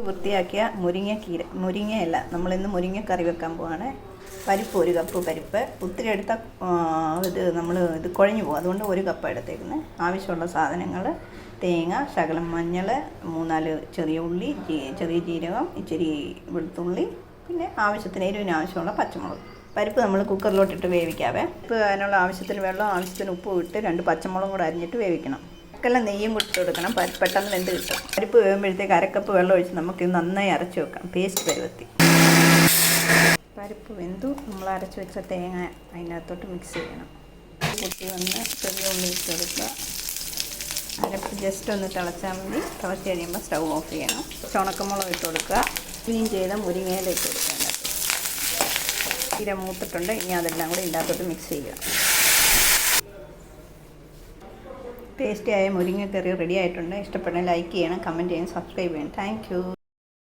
വൃത്തിയാക്കിയ മുരിങ്ങയല്ല, നമ്മളിന്ന് മുരിങ്ങ കറി വെക്കാൻ പോവാണ്. പരിപ്പ് 1 കപ്പ് പരിപ്പ്. ഒത്തിരി എടുത്താൽ ഇത് കുഴഞ്ഞു പോകും, അതുകൊണ്ട് 1 കപ്പ് എടുത്തേക്കുന്നത്. ആവശ്യമുള്ള സാധനങ്ങൾ: തേങ്ങ, ശകലം മഞ്ഞൾ, 3-4 ചെറിയ ഉള്ളി, ചെറിയ ജീരകം, ഇച്ചിരി വെളുത്തുള്ളി, പിന്നെ ആവശ്യത്തിന് എരിവിന് ആവശ്യമുള്ള പച്ചമുളക്. പരിപ്പ് നമ്മൾ കുക്കറിലോട്ടിട്ട് വേവിക്കാവേ. അതിനുള്ള ആവശ്യത്തിന് വെള്ളം, ആവശ്യത്തിന് ഉപ്പും ഇട്ട് 2 പച്ചമുളകും കൂടെ അരിഞ്ഞിട്ട് വേവിക്കണം. ഇതൊക്കെല്ലാം നെയ്യും കൊടുത്ത് കൊടുക്കണം. പെട്ടെന്ന് വെന്ത് കിട്ടും. പരിപ്പ് വേകുമ്പോഴത്തേക്ക് 1 കപ്പ് വെള്ളം ഒഴിച്ച് നമുക്കിത് നന്നായി അരച്ച് വെക്കാം, പേസ്റ്റ് പരുവത്തി. പരിപ്പ് വെന്തു. നമ്മൾ അരച്ച് വെച്ച തേങ്ങ അതിനകത്തോട്ട് മിക്സ് ചെയ്യണം. കുത്തി വന്ന് ചെറിയ ഉള്ളി ഇട്ട് കൊടുക്കുക. അരപ്പ് ജസ്റ്റ് ഒന്ന് തിളച്ചാൽ മതി. തിളച്ച് കഴിയുമ്പോൾ സ്റ്റൗ ഓഫ് ചെയ്യണം. ഉണക്കമുളക് ഇട്ട് കൊടുക്കുക. ക്ലീൻ ചെയ്ത മുരിങ്ങയില ഇട്ട് കൊടുക്കുക. തീരെ മൂത്തിട്ടുണ്ട്. ഇനി അതെല്ലാം കൂടി ഇതിനകത്തോട്ട് മിക്സ് ചെയ്യുക. ടേസ്റ്റിയായ മുരിങ്ങക്കറി റെഡി ആയിട്ടുണ്ട്. ഇഷ്ടപ്പെടുന്ന ലൈക്ക് ചെയ്യണം, കമൻറ്റ് ചെയ്യണം, സബ്സ്ക്രൈബ് ചെയ്യണം. Thank you.